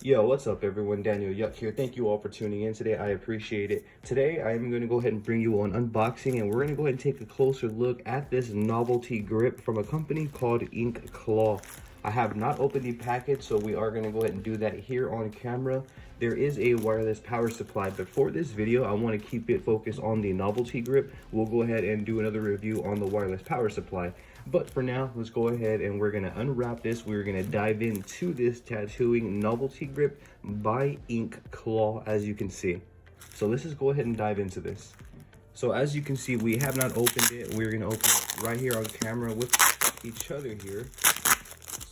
Yo, what's up everyone? Daniel Yuck here. Thank you all for tuning in today. I appreciate it. Today I am going to go ahead and bring you an unboxing, and we're going to go ahead and take a closer look at this novelty grip from a company called InkClaw. I have not opened the package, so we are going to go ahead and do that here on camera. There is a wireless power supply, but for this video I want to keep it focused on the novelty grip. We'll go ahead and do another review on the wireless power supply. But for now, let's go ahead and we're going to unwrap this. We're going to dive into this tattooing novelty grip by InkClaw, as you can see. So let's just go ahead and dive into this. So as you can see, we have not opened it. We're going to open it right here on camera with each other here.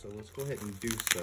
So let's go ahead and do so.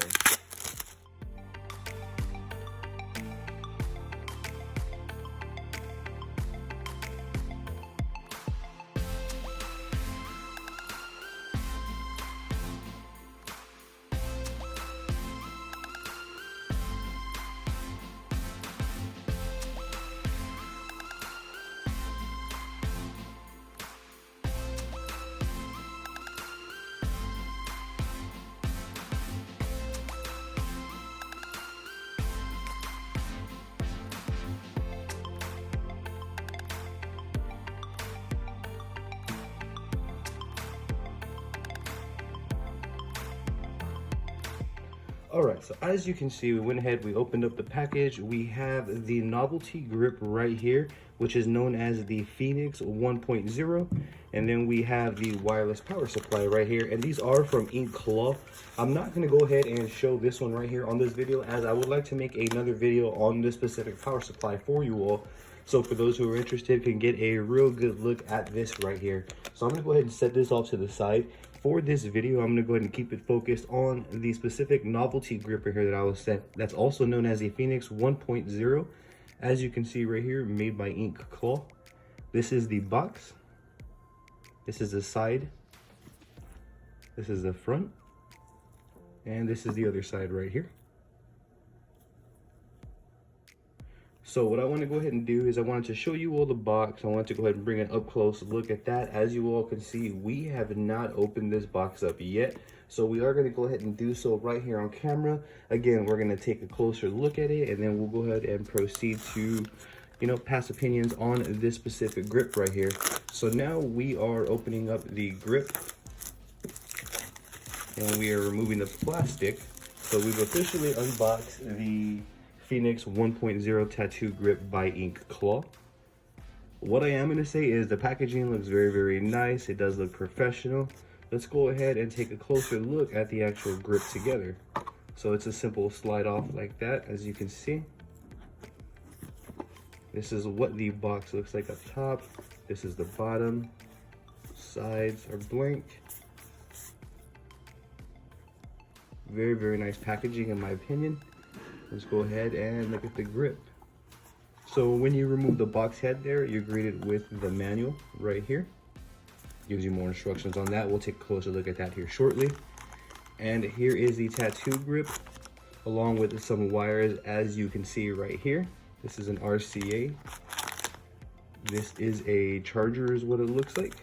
Alright, so as you can see, we went ahead, we opened up the package. We have the novelty grip right here, which is known as the Phoenix 1.0. And then we have the wireless power supply right here. And these are from InkClaw. I'm not going to go ahead and show this one right here on this video, as I would like to make another video on this specific power supply for you all. So for those who are interested, can get a real good look at this right here. So I'm going to go ahead and set this off to the side. For this video, I'm going to go ahead and keep it focused on the specific novelty gripper here that I was sent. That's also known as a Phoenix 1.0. As you can see right here, made by InkClaw. This is the box. This is the side. This is the front. And this is the other side right here. So what I want to go ahead and do is I wanted to show you all the box. I want to go ahead and bring an up close look at that. As you all can see, we have not opened this box up yet. So we are going to go ahead and do so right here on camera. Again, we're going to take a closer look at it, and then we'll go ahead and proceed to, pass opinions on this specific grip right here. So now we are opening up the grip, and we are removing the plastic. So we've officially unboxed the Phoenix 1.0 tattoo grip by InkClaw. What I am going to say is the packaging looks very, very nice. It does look professional. Let's go ahead and take a closer look at the actual grip together. So it's a simple slide off like that, as you can see. This is what the box looks like up top. This is the bottom. Sides are blank. Very, very nice packaging in my opinion. Let's go ahead and look at the grip. So when you remove the box head there, you're greeted with the manual right here. Gives you more instructions on that. We'll take a closer look at that here shortly. And here is the tattoo grip, along with some wires, as you can see right here. This is an RCA. This is a charger is what it looks like.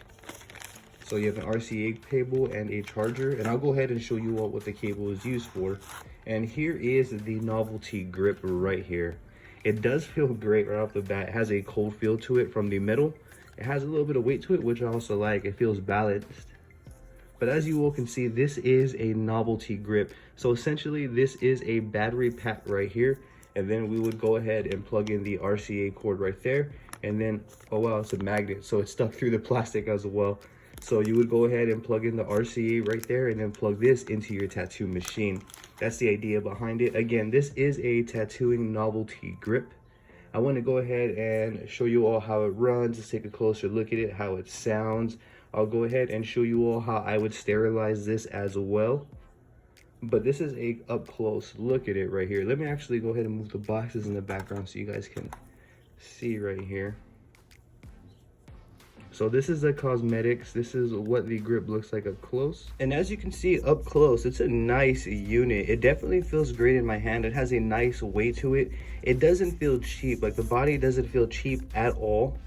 So you have an RCA cable and a charger, and I'll go ahead and show you all what the cable is used for. And here is the novelty grip right here. It does feel great right off the bat. It has a cold feel to it from the metal. It has a little bit of weight to it, which I also like. It feels balanced. But as you all can see, this is a novelty grip. So essentially, this is a battery pack right here. And then we would go ahead and plug in the RCA cord right there. And then, oh wow, it's a magnet. So it's stuck through the plastic as well. So you would go ahead and plug in the RCA right there, and then plug this into your tattoo machine. That's the idea behind it. Again, this is a tattooing novelty grip. I want to go ahead and show you all how it runs. Let's take a closer look at it, how it sounds. I'll go ahead and show you all how I would sterilize this as well. But this is a up close look at it right here. Let me actually go ahead and move the boxes in the background so you guys can see right here. So this is the cosmetics. This is what the grip looks like up close. And as you can see up close, it's a nice unit. It definitely feels great in my hand. It has a nice weight to it. It doesn't feel cheap. Like the body doesn't feel cheap at all.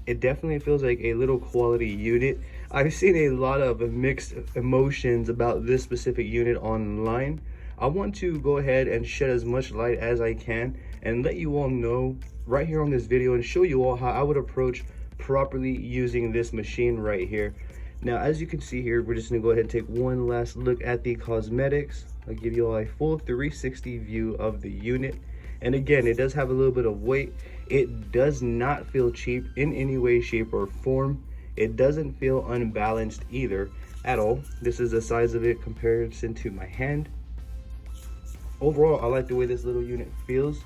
It definitely feels like a little quality unit. I've seen a lot of mixed emotions about this specific unit online. I want to go ahead and shed as much light as I can and let you all know right here on this video and show you all how I would approach properly using this machine right here. Now, as you can see here, we're just gonna go ahead and take one last look at the cosmetics. I'll give you all a full 360 view of the unit. And again, it does have a little bit of weight. It does not feel cheap in any way, shape, or form. It doesn't feel unbalanced either at all. This is the size of it comparison to my hand. Overall, I like the way this little unit feels.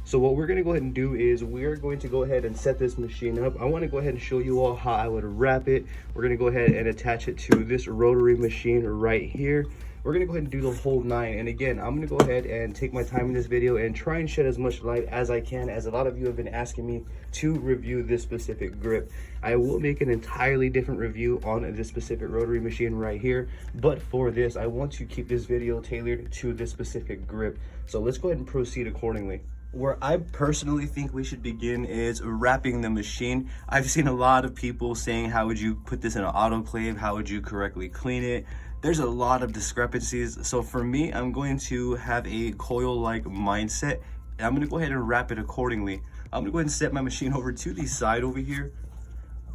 So what we're gonna go ahead and do is we're going to go ahead and set this machine up. I wanna go ahead and show you all how I would wrap it. We're gonna go ahead and attach it to this rotary machine right here. We're gonna go ahead and do the whole 9. And again, I'm gonna go ahead and take my time in this video and try and shed as much light as I can, as a lot of you have been asking me to review this specific grip. I will make an entirely different review on this specific rotary machine right here, but for this, I want to keep this video tailored to this specific grip. So let's go ahead and proceed accordingly. Where I personally think we should begin is wrapping the machine. I've seen a lot of people saying, how would you put this in an autoclave? How would you correctly clean it? There's a lot of discrepancies. So for me, I'm going to have a coil-like mindset, and I'm gonna go ahead and wrap it accordingly. I'm gonna go ahead and set my machine over to the side over here.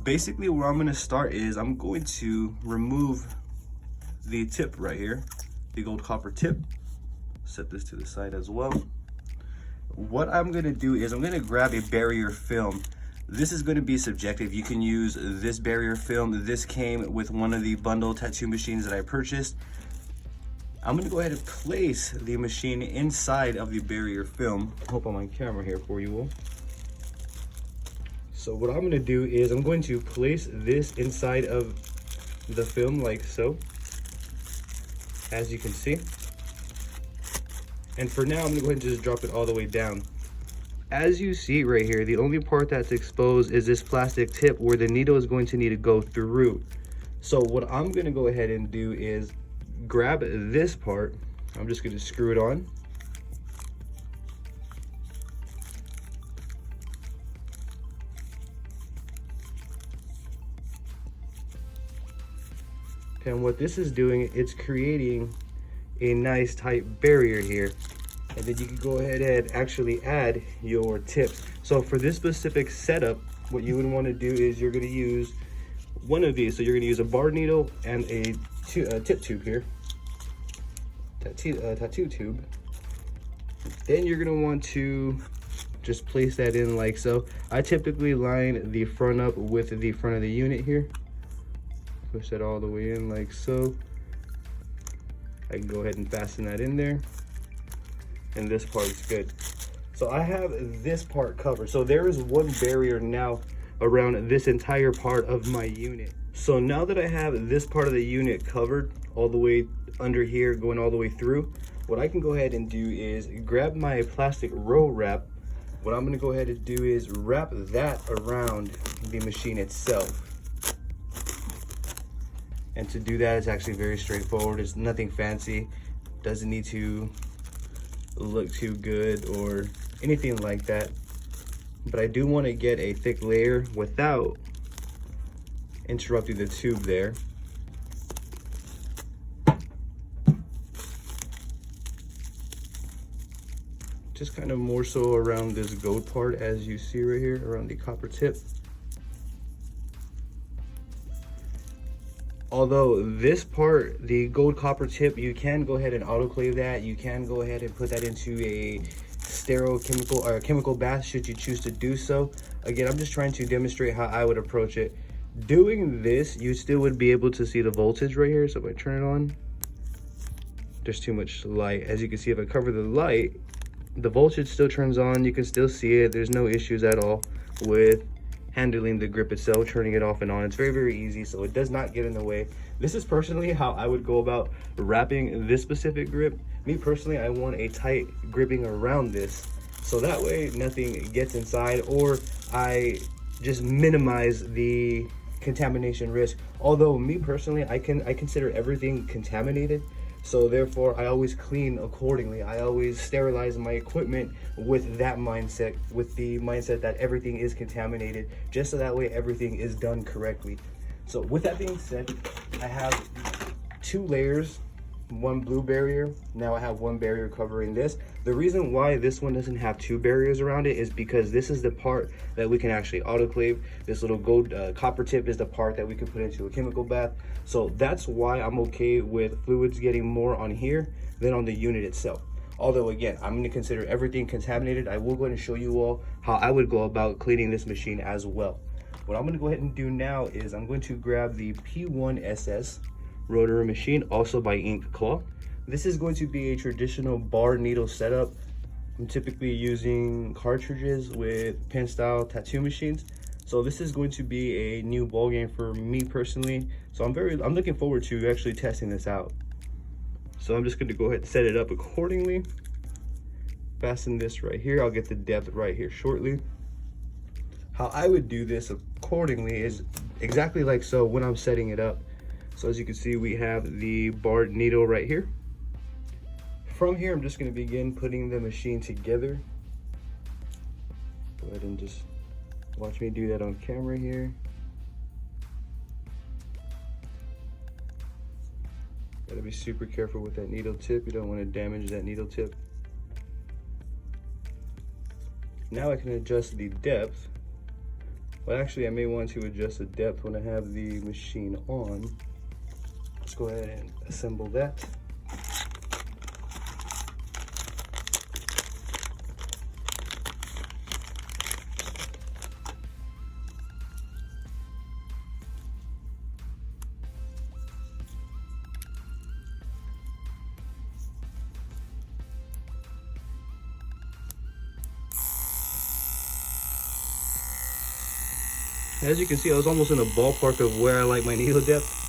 Basically, where I'm gonna start is I'm going to remove the tip right here, the gold copper tip. Set this to the side as well. What I'm gonna do is I'm gonna grab a barrier film. This is gonna be subjective. You can use this barrier film. This came with one of the bundle tattoo machines that I purchased. I'm gonna go ahead and place the machine inside of the barrier film. I hope I'm on camera here for you all. So what I'm gonna do is I'm going to place this inside of the film like so, as you can see. And for now, I'm gonna go ahead and just drop it all the way down. As you see right here, the only part that's exposed is this plastic tip where the needle is going to need to go through. So what I'm gonna go ahead and do is grab this part. I'm just gonna screw it on. And what this is doing, it's creating a nice tight barrier here, and then you can go ahead and actually add your tips. So for this specific setup, what you would want to do is you're going to use one of these. So you're going to use a bar needle and a tip tube here, tattoo tube. Then you're going to want to just place that in like so. I typically line the front up with the front of the unit here. Push that all the way in like so. I can go ahead and fasten that in there, and this part is good. So I have this part covered. So there is one barrier now around this entire part of my unit. So now that I have this part of the unit covered all the way under here, going all the way through, what I can go ahead and do is grab my plastic roll wrap. What I'm gonna go ahead and do is wrap that around the machine itself. And to do that, it's actually very straightforward. It's nothing fancy. Doesn't need to look too good or anything like that. But I do want to get a thick layer without interrupting the tube there. Just kind of more so around this gold part, as you see right here, around the copper tip. Although this part, the gold copper tip, you can go ahead and autoclave that. You can go ahead and put that into a sterile chemical or chemical bath should you choose to do so. Again, I'm just trying to demonstrate how I would approach it. Doing this, you still would be able to see the voltage right here. So if I turn it on, there's too much light. As you can see, if I cover the light, the voltage still turns on. You can still see it. There's no issues at all with handling the grip itself, turning it off and on. It's very, very easy, so it does not get in the way. This is personally how I would go about wrapping this specific grip. Me personally, I want a tight gripping around this, so that way nothing gets inside, or I just minimize the contamination risk. Although me personally, I consider everything contaminated, so therefore I always clean accordingly. I always sterilize my equipment with that mindset, with the mindset that everything is contaminated, just so that way everything is done correctly. So with that being said, I have 2 layers. one blue barrier. Now I have one barrier covering this. The reason why this one doesn't have two barriers around it is because this is the part that we can actually autoclave. This little gold copper tip is the part that we can put into a chemical bath. So that's why I'm okay with fluids getting more on here than on the unit itself. Although again, I'm going to consider everything contaminated. I will go ahead and show you all how I would go about cleaning this machine as well. What I'm going to go ahead and do now is I'm going to grab the P1SS rotary machine, also by InkClaw. This is going to be a traditional bar needle setup. I'm typically using cartridges with pen style tattoo machines. So this is going to be a new ball game for me personally. So I'm looking forward to actually testing this out. So I'm just going to go ahead and set it up accordingly. Fasten this right here. I'll get the depth right here shortly. How I would do this accordingly is exactly like so when I'm setting it up. So as you can see, we have the barred needle right here. From here, I'm just going to begin putting the machine together. Go ahead and just watch me do that on camera here. Gotta be super careful with that needle tip. You don't want to damage that needle tip. Now I can adjust the depth. Well, actually, I may want to adjust the depth when I have the machine on. Let's go ahead and assemble that. As you can see, I was almost in the ballpark of where I like my needle depth.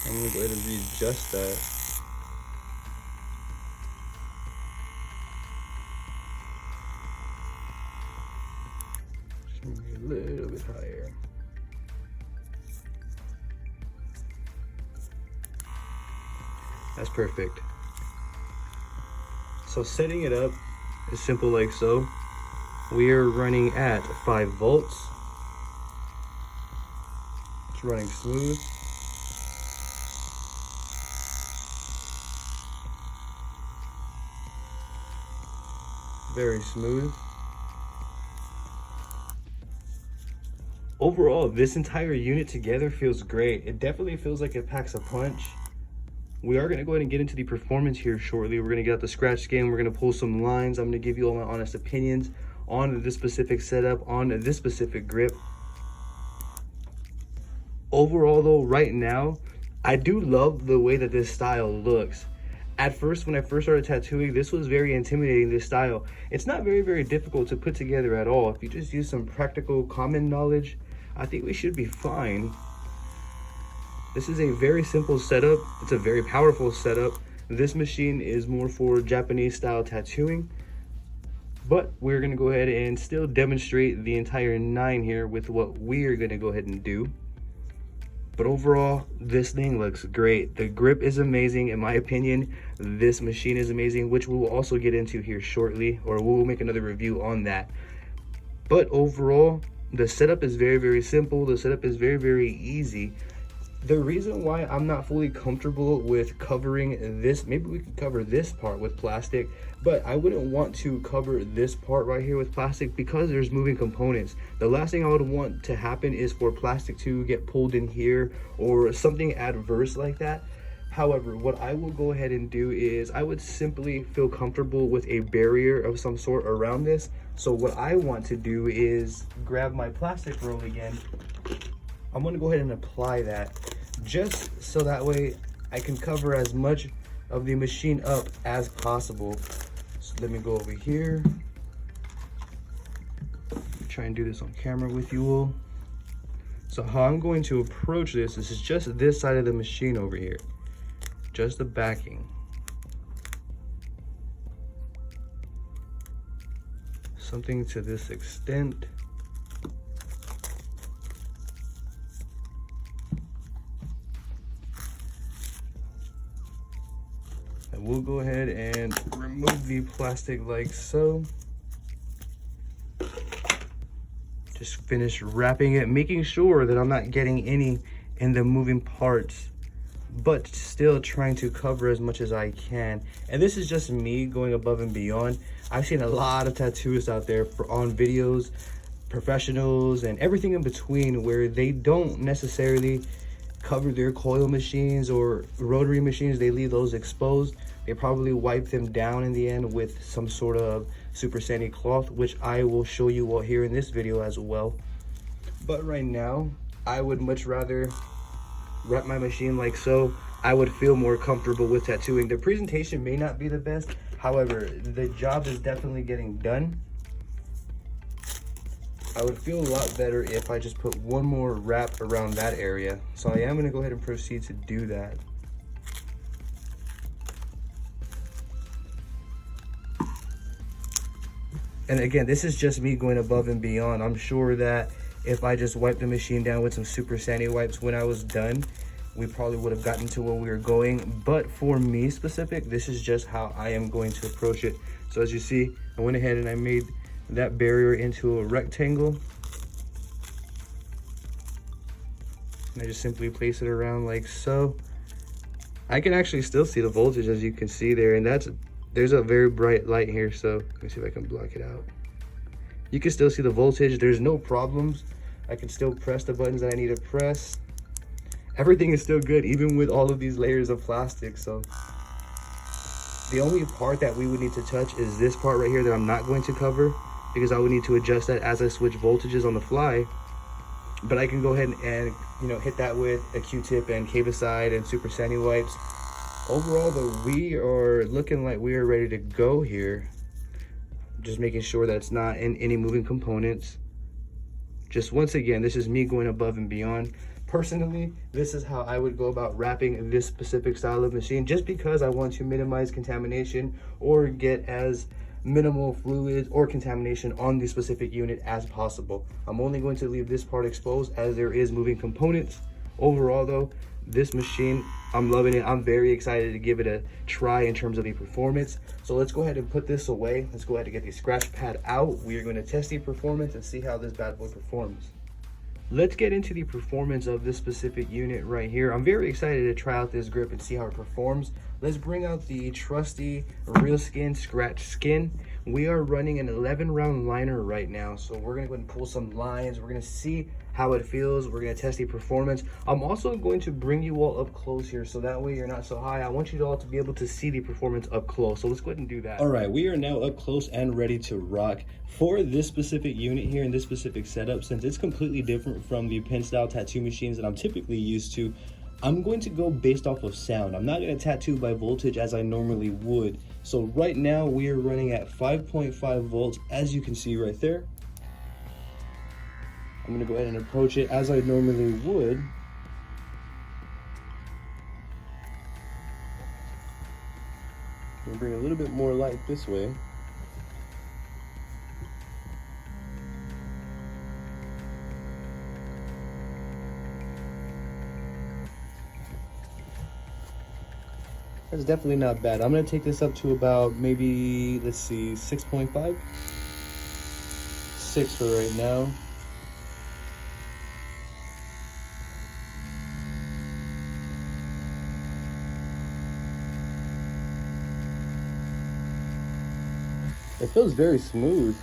I'm gonna go ahead and readjust that. Just make it a little bit higher. That's perfect. So setting it up is simple like so. We are running at 5 volts. It's running smooth. Very smooth. Overall, this entire unit together feels great. It definitely feels like it packs a punch. We are going to go ahead and get into the performance here shortly. We're going to get out the scratch skin. We're going to pull some lines. I'm going to give you all my honest opinions on this specific setup, on this specific grip. Overall though, right now, I do love the way that this style looks. At first, when I first started tattooing, this was very intimidating, this style. It's not very difficult to put together at all. If you just use some practical common knowledge, I think we should be fine. This is a very simple setup. It's a very powerful setup. This machine is more for Japanese style tattooing. But we're gonna go ahead and still demonstrate the entire 9 here with what we're gonna go ahead and do. But overall, this thing looks great. The grip is amazing, in my opinion. This machine is amazing, which we will also get into here shortly, or we'll make another review on that. But overall, the setup is very simple. The setup is very easy. The reason why I'm not fully comfortable with covering this, maybe we could cover this part with plastic, but I wouldn't want to cover this part right here with plastic because there's moving components. The last thing I would want to happen is for plastic to get pulled in here or something adverse like that. However, what I will go ahead and do is I would simply feel comfortable with a barrier of some sort around this. So what I want to do is grab my plastic roll again. I'm gonna go ahead and apply that just so that way I can cover as much of the machine up as possible. So let me go over here. Try and do this on camera with you all. So how I'm going to approach this is just this side of the machine over here. Just the backing. Something to this extent. And we'll go ahead and remove the plastic like so. Just finish wrapping it, making sure that I'm not getting any in the moving parts but still trying to cover as much as I can. And this is just me going above and beyond. I've seen a lot of tattooists out there on videos, professionals and everything in between, where they don't necessarily cover their coil machines or rotary machines. They leave those exposed. They probably wipe them down in the end with some sort of Super Sani cloth, which I will show you all here in this video as well. But right now, I would much rather wrap my machine like so. I would feel more comfortable with tattooing. The presentation may not be the best, however, the job is definitely getting done. I would feel a lot better if I just put one more wrap around that area. So I am gonna go ahead and proceed to do that. And again, this is just me going above and beyond. I'm sure that if I just wiped the machine down with some Super Sani wipes when I was done, we probably would have gotten to where we were going. But for me specific, this is just how I am going to approach it. So as you see, I went ahead and I made that barrier into a rectangle. And I just simply place it around like so. I can actually still see the voltage, as you can see there, and there's a very bright light here, so let me see if I can block it out. You can still see the voltage. There's no problems. I can still press the buttons that I need to press. Everything is still good, even with all of these layers of plastic. So the only part that we would need to touch is this part right here that I'm not going to cover, because I would need to adjust that as I switch voltages on the fly. But I can go ahead and hit that with a Q-tip and Cavicide and Super Sani wipes. Overall though, we are looking like we are ready to go here. Just making sure that it's not in any moving components. Just once again, this is me going above and beyond. Personally, this is how I would go about wrapping this specific style of machine, just because I want to minimize contamination or get as minimal fluids or contamination on the specific unit as possible. I'm only going to leave this part exposed as there is moving components. Overall though, this machine, I'm loving it. I'm very excited to give it a try in terms of the performance. So let's go ahead and put this away. Let's go ahead and get the scratch pad out. We are going to test the performance and see how this bad boy performs. Let's get into the performance of this specific unit right here. I'm very excited to try out this grip and see how it performs. Let's bring out the trusty Real Skin Scratch Skin. We are running an 11 round liner right now, so we're gonna go ahead and pull some lines. We're gonna see how it feels. We're gonna test the performance. I'm also going to bring you all up close here, so that way you're not so high. I want you all to be able to see the performance up close. So let's go ahead and do that. All right, we are now up close and ready to rock. For this specific unit here and this specific setup, since it's completely different from the pen style tattoo machines that I'm typically used to, I'm going to go based off of sound. I'm not going to tattoo by voltage as I normally would. So right now we are running at 5.5 volts, as you can see right there. I'm going to go ahead and approach it as I normally would. I'm going to bring a little bit more light this way. That's definitely not bad. I'm going to take this up to about maybe, let's see, 6.5. 6 for right now. It feels very smooth.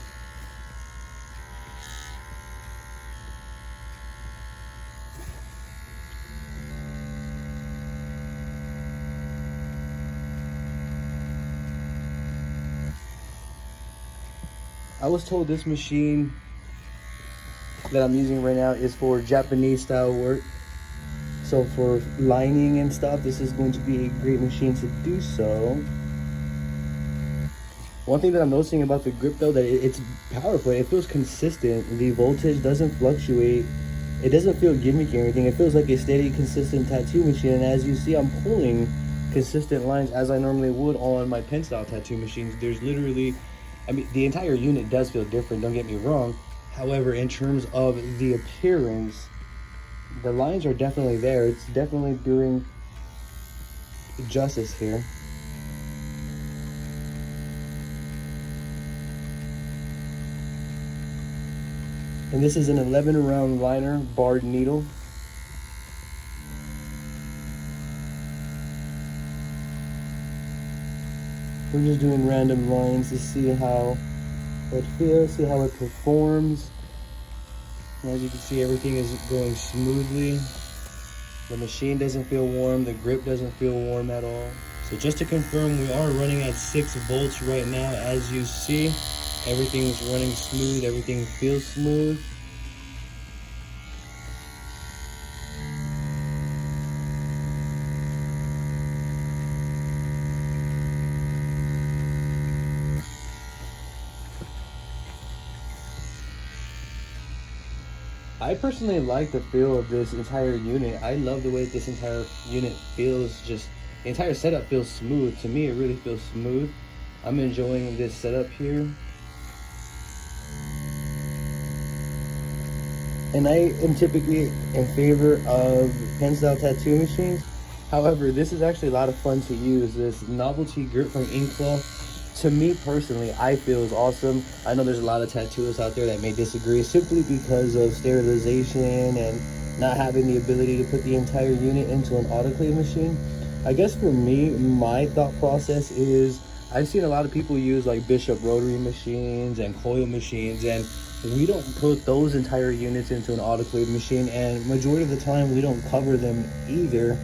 I was told this machine that I'm using right now is for Japanese style work. So for lining and stuff, this is going to be a great machine to do so. One thing that I'm noticing about the grip though, that it's powerful. It feels consistent. The voltage doesn't fluctuate. It doesn't feel gimmicky or anything. It feels like a steady, consistent tattoo machine. And as you see, I'm pulling consistent lines as I normally would on my pen style tattoo machines. There's literally, I mean, the entire unit does feel different, don't get me wrong. However, in terms of the appearance, the lines are definitely there. It's definitely doing justice here. And this is an 11 round liner barred needle. We're just doing random lines to see how it feels, see how it performs. And as you can see, everything is going smoothly. The machine doesn't feel warm, the grip doesn't feel warm at all. So just to confirm, we are running at 6 volts right now. As you see, everything is running smooth, everything feels smooth. I personally like the feel of this entire unit. I love the way this entire unit feels. Just the entire setup feels smooth. To me, it really feels smooth. I'm enjoying this setup here. And I am typically in favor of pen style tattoo machines. However, this is actually a lot of fun to use. This novelty grip from InkClaw, to me personally, I feel is awesome. I know there's a lot of tattooists out there that may disagree simply because of sterilization and not having the ability to put the entire unit into an autoclave machine. I guess for me, my thought process is I've seen a lot of people use like Bishop rotary machines and coil machines, and we don't put those entire units into an autoclave machine, and majority of the time we don't cover them either.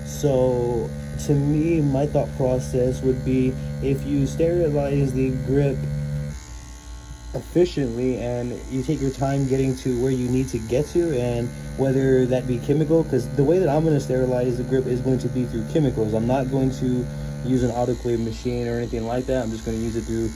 So to me, my thought process would be, if you sterilize the grip efficiently and you take your time getting to where you need to get to, and whether that be chemical, because the way that I'm going to sterilize the grip is going to be through chemicals. I'm not going to use an autoclave machine or anything like that. I'm just going to use it through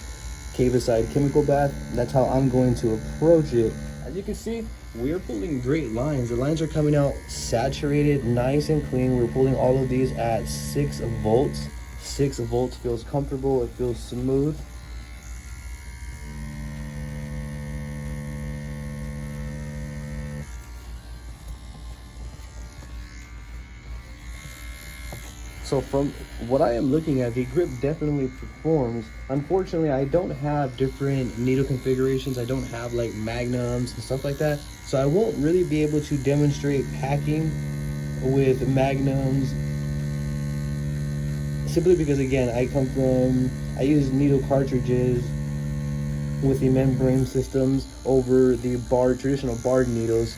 Cavicide chemical bath. That's how I'm going to approach it. As you can see, we're pulling great lines. The lines are coming out saturated, nice and clean. We're pulling all of these at 6 volts. 6 volts feels comfortable, it feels smooth. So from what I am looking at, the grip definitely performs. Unfortunately, I don't have different needle configurations. I don't have like magnums and stuff like that. So I won't really be able to demonstrate packing with magnums, simply because, again, I use needle cartridges with the membrane systems over the traditional barred needles.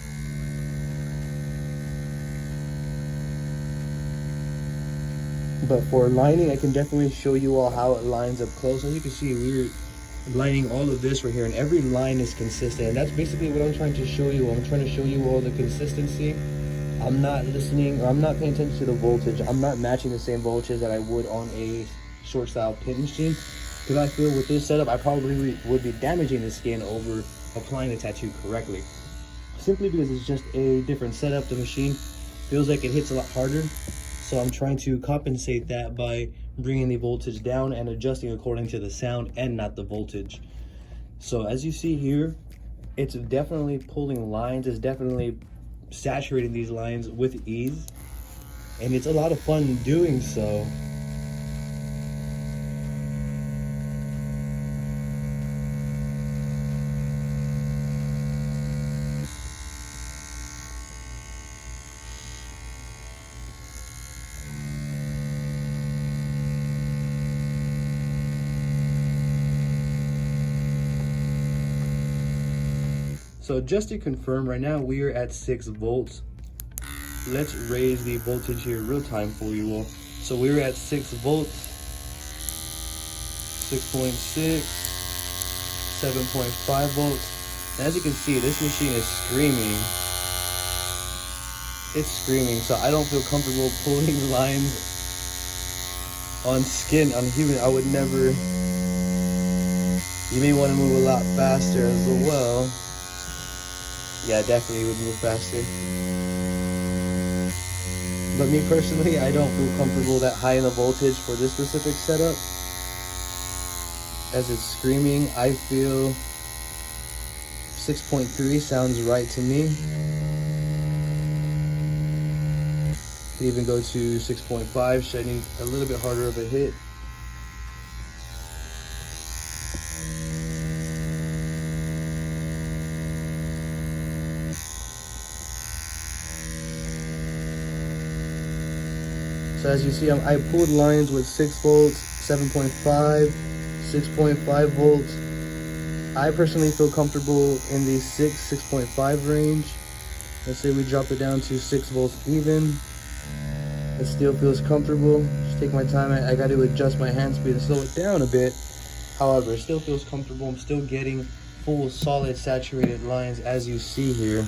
But for lining, I can definitely show you all how it lines up close. As you can see, we're lining all of this right here, and every line is consistent. And that's basically what I'm trying to show you. I'm trying to show you all the consistency. I'm not listening, or I'm not paying attention to the voltage. I'm not matching the same voltage that I would on a short style pin machine, because I feel with this setup, I probably would be damaging the skin over applying the tattoo correctly. Simply because it's just a different setup. The machine feels like it hits a lot harder. So I'm trying to compensate that by bringing the voltage down and adjusting according to the sound and not the voltage. So as you see here, it's definitely pulling lines. It's definitely saturating these lines with ease. And it's a lot of fun doing so. So just to confirm, right now we are at 6 volts. Let's raise the voltage here real time for you all. So we're at 6 volts, 6.6, 7.5 volts. And as you can see, this machine is screaming. It's screaming, so I don't feel comfortable pulling lines on skin, on human. I would never. You may want to move a lot faster as well. Yeah, definitely would move faster. But me personally, I don't feel comfortable that high in the voltage for this specific setup. As it's screaming, I feel 6.3 sounds right to me. Could even go to 6.5, should I need a little bit harder of a hit. So as you see, I pulled lines with 6 volts. 7.5, 6.5 volts. I personally feel comfortable in the 6.5 range. Let's say we drop it down to 6 volts even. It still feels comfortable. Just take my time. I got to adjust my hand speed and slow it down a bit. However, it still feels comfortable. I'm still getting full solid saturated lines as you see here.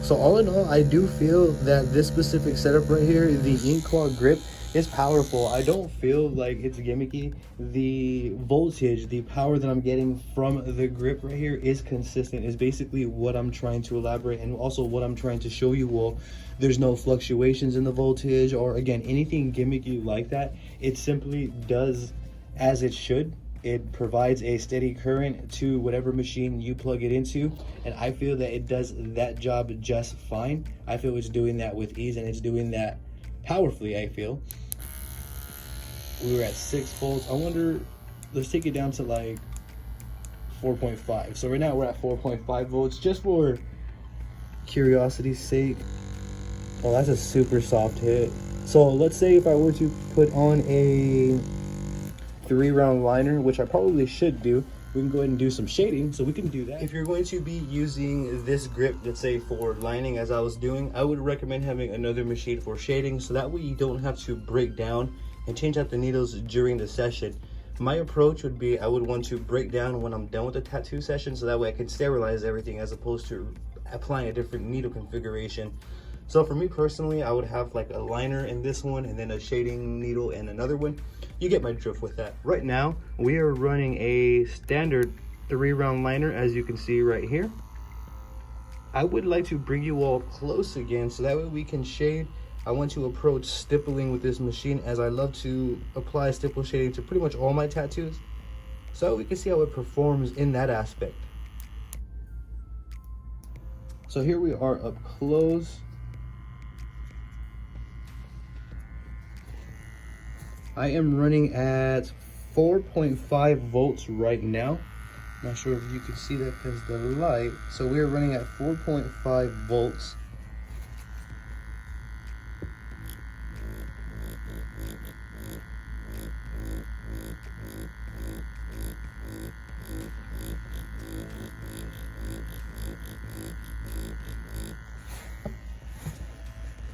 So all in all, I do feel that this specific setup right here, the InkClaw grip, is powerful. I don't feel like it's gimmicky. The voltage, the power that I'm getting from the grip right here is consistent, is basically what I'm trying to elaborate, and also what I'm trying to show you all. There's no fluctuations in the voltage or, again, anything gimmicky like that. It simply does as it should. It provides a steady current to whatever machine you plug it into, and I feel that it does that job just fine. I feel it's doing that with ease, and it's doing that powerfully, I feel. We were at 6 volts. I wonder, let's take it down to like 4.5. So right now we're at 4.5 volts, just for curiosity's sake. Oh, that's a super soft hit. So let's say if I were to put on a 3-round liner, which I probably should do, we can go ahead and do some shading, so we can do that. If you're going to be using this grip, let's say for lining as I was doing, I would recommend having another machine for shading, so that way you don't have to break down and change out the needles during the session. My approach would be, I would want to break down when I'm done with the tattoo session, so that way I can sterilize everything as opposed to applying a different needle configuration. So for me personally, I would have like a liner in this one and then a shading needle in another one. You get my drift with that. Right now, we are running a standard 3-round liner, as you can see right here. I would like to bring you all close again so that way we can shade. I want to approach stippling with this machine, as I love to apply stipple shading to pretty much all my tattoos, so we can see how it performs in that aspect. So here we are up close. I am running at 4.5 volts right now. Not sure if you can see that because the light. So we're running at 4.5 volts.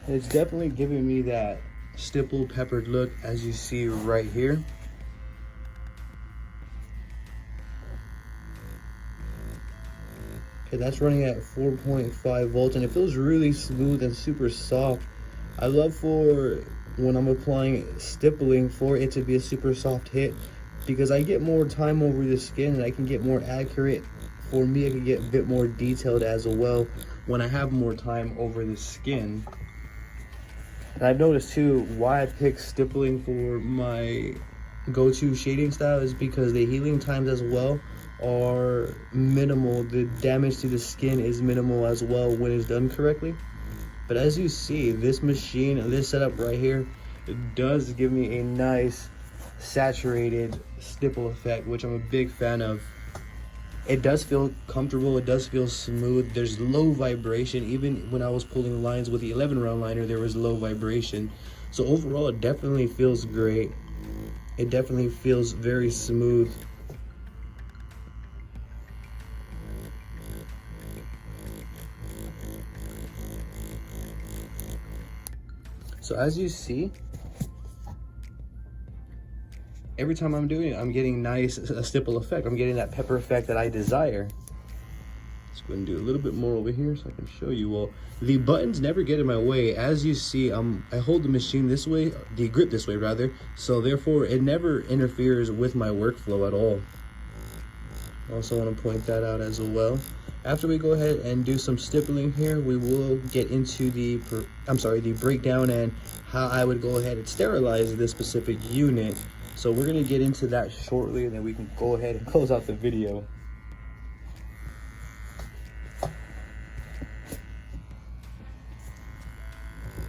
It's definitely giving me that stipple peppered look, as you see right here. Okay, that's running at 4.5 volts, and it feels really smooth and super soft. I love for when I'm applying stippling for it to be a super soft hit, because I get more time over the skin and I can get more accurate. For me, I can get a bit more detailed as well when I have more time over the skin. And I've noticed too, why I pick stippling for my go-to shading style is because the healing times as well are minimal. The damage to the skin is minimal as well when it's done correctly. But as you see, this machine, this setup right here, it does give me a nice saturated stipple effect, which I'm a big fan of. It does feel comfortable, it does feel smooth. There's low vibration. Even when I was pulling lines with the 11-round liner, there was low vibration. So overall, it definitely feels great. It definitely feels very smooth. So as you see, every time I'm doing it, I'm getting a stipple effect. I'm getting that pepper effect that I desire. Let's go and do a little bit more over here so I can show you all. The buttons never get in my way. As you see, I hold the machine this way, the grip this way rather, so therefore it never interferes with my workflow at all. Also want to point that out as well. After we go ahead and do some stippling here, we will get into the breakdown and how I would go ahead and sterilize this specific unit. So we're going to get into that shortly, and then we can go ahead and close out the video.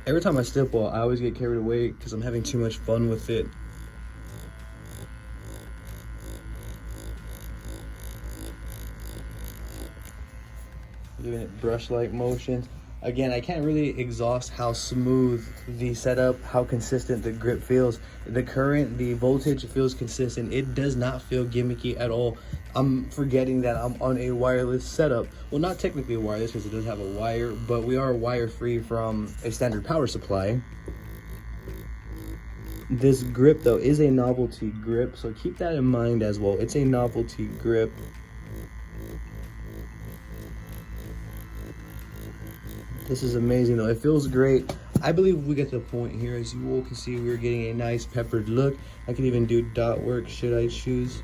Every time I stipple, I always get carried away because I'm having too much fun with it. Giving it brush-like motions. Again, I can't really exhaust how smooth the setup, how consistent the grip feels. The current, the voltage feels consistent. It does not feel gimmicky at all. I'm forgetting that I'm on a wireless setup. Well, not technically wireless because it does have a wire, but we are wire free from a standard power supply. This grip though is a novelty grip, so keep that in mind as well. It's a novelty grip. This is amazing though, it feels great. I believe we get the point here. As you all can see, we're getting a nice peppered look. I can even do dot work should I choose.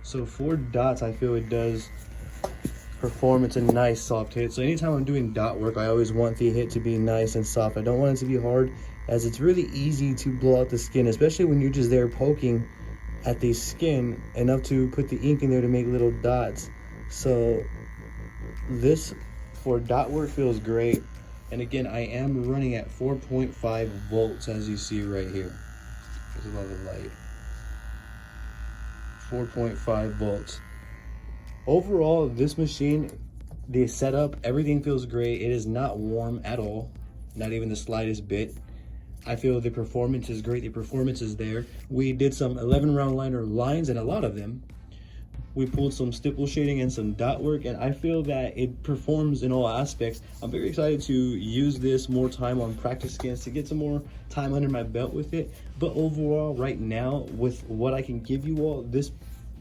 So for dots, I feel it does perform. It's a nice soft hit. So anytime I'm doing dot work, I always want the hit to be nice and soft. I don't want it to be hard, as it's really easy to blow out the skin, especially when you're just there poking at the skin enough to put the ink in there to make little dots. So this for dot work feels great. And again, I am running at 4.5 volts, as you see right here. There's a lot of light. 4.5 volts. Overall, this machine, the setup, everything feels great. It is not warm at all, not even the slightest bit. I feel the performance is great. The performance is there. We did some 11 round liner lines, and a lot of them. We pulled some stipple shading and some dot work, and I feel that it performs in all aspects. I'm very excited to use this more time on practice skins to get some more time under my belt with it. But overall, right now, with what I can give you all, this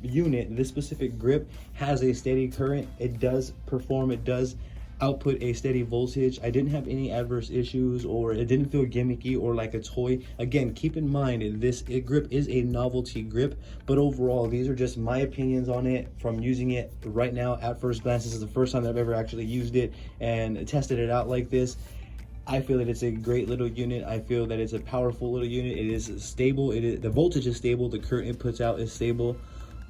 unit, this specific grip has a steady current. It does perform, it does output a steady voltage. I didn't have any adverse issues, or it didn't feel gimmicky or like a toy. Again, keep in mind, this grip is a novelty grip, but overall, these are just my opinions on it from using it right now at first glance. This is the first time that I've ever actually used it and tested it out like this. I feel that it's a great little unit. I feel that it's a powerful little unit. It is stable. The voltage is stable. The current it puts out is stable,